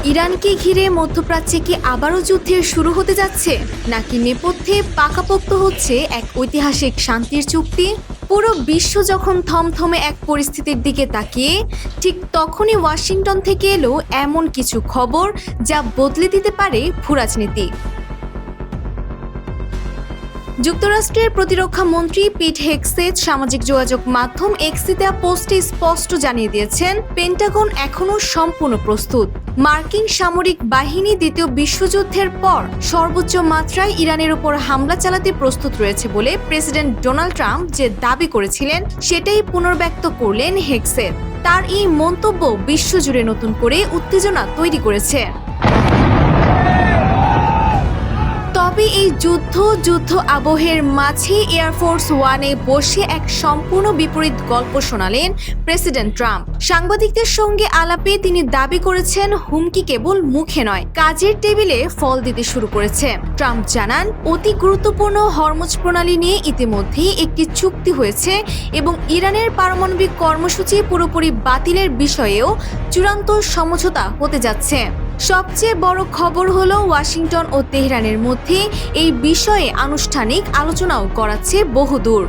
ইরানকে ঘিরে মধ্যপ্রাচ্যে কি আবারও যুদ্ধের শুরু হতে যাচ্ছে, নাকি নেপথ্যে পাকাপোক্ত হচ্ছে এক ঐতিহাসিক শান্তির চুক্তি? পুরো বিশ্ব যখন থমথমে এক পরিস্থিতির দিকে তাকিয়ে, ঠিক তখনই ওয়াশিংটন থেকে এলো এমন কিছু খবর যা বদলে দিতে পারে ভূরাজনীতি। যুক্তরাষ্ট্রের প্রতিরক্ষা মন্ত্রী পিট হেগসেথ সামাজিক যোগাযোগ মাধ্যম এক্সে দেওয়া পোস্টে স্পষ্ট জানিয়ে দিয়েছেন, পেন্টাগন এখনও সম্পূর্ণ প্রস্তুত। মার্কিন সামরিক বাহিনী দ্বিতীয় বিশ্বযুদ্ধের পর সর্বোচ্চ মাত্রায় ইরানের উপর হামলা চালাতে প্রস্তুত রয়েছে বলে প্রেসিডেন্ট ডোনাল্ড ট্রাম্প যে দাবি করেছিলেন সেটাই পুনর্ব্যক্ত করলেন হেগসেথ। তার এই মন্তব্য বিশ্বজুড়ে নতুন করে উত্তেজনা তৈরি করেছে। তবে এই যুদ্ধ আবহের মাঝে এয়ারফোর্স ওয়ানে বসে এক সম্পূর্ণ বিপরীত গল্প শোনালেন প্রেসিডেন্ট ট্রাম্প। সাংবাদিকদের সঙ্গে আলাপে তিনি দাবি করেছেন, হুমকি কেবল মুখে নয়, কাজের টেবিলে ফল দিতে শুরু করেছে। ট্রাম্প জানান, অতি গুরুত্বপূর্ণ হরমুজ প্রণালী নিয়ে ইতিমধ্যেই একটি চুক্তি হয়েছে এবং ইরানের পারমাণবিক কর্মসূচি পুরোপুরি বাতিলের বিষয়েও চূড়ান্ত সমঝোতা হতে যাচ্ছে। সবচেয়ে বড় খবর হলো, ওয়াশিংটন ও তেহরানের মধ্যে এই বিষয়ে আনুষ্ঠানিক আলোচনাও গড়াচ্ছে বহুদূর।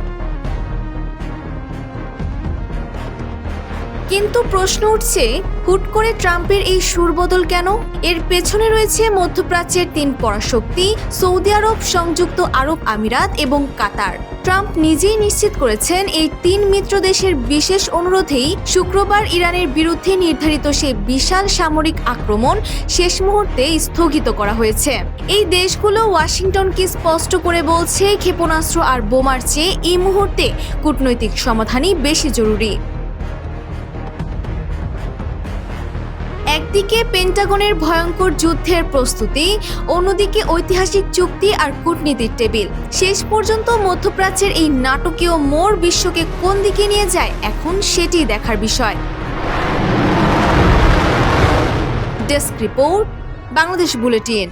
কিন্তু প্রশ্ন উঠছে, হুট করে ট্রাম্পের এই সুরবদল কেন? এর পেছনে রয়েছে মধ্যপ্রাচ্যের তিন পরাশক্তি সৌদি আরব, সংযুক্ত আরব আমিরাত এবং কাতার। ট্রাম্প নিজেই নিশ্চিত করেছেন, এই তিন মিত্র দেশের বিশেষ অনুরোধেই শুক্রবার ইরানের বিরুদ্ধে নির্ধারিত সেই বিশাল সামরিক আক্রমণ শেষ মুহূর্তে স্থগিত করা হয়েছে। এই দেশগুলো ওয়াশিংটনকে স্পষ্ট করে বলছে, ক্ষেপণাস্ত্র আর বোমার চেয়ে এই মুহূর্তে কূটনৈতিক সমাধানই বেশি জরুরি। একদিকে পেন্টাগনের ভয়ঙ্কর যুদ্ধের প্রস্তুতি, অন্যদিকে ঐতিহাসিক চুক্তি আর কূটনীতির টেবিল। শেষ পর্যন্ত মধ্যপ্রাচ্যের এই নাটকীয় মোড় বিশ্বকে কোন দিকে নিয়ে যায়, এখন সেটিই দেখার বিষয়। Desk report, Bangladesh bulletin.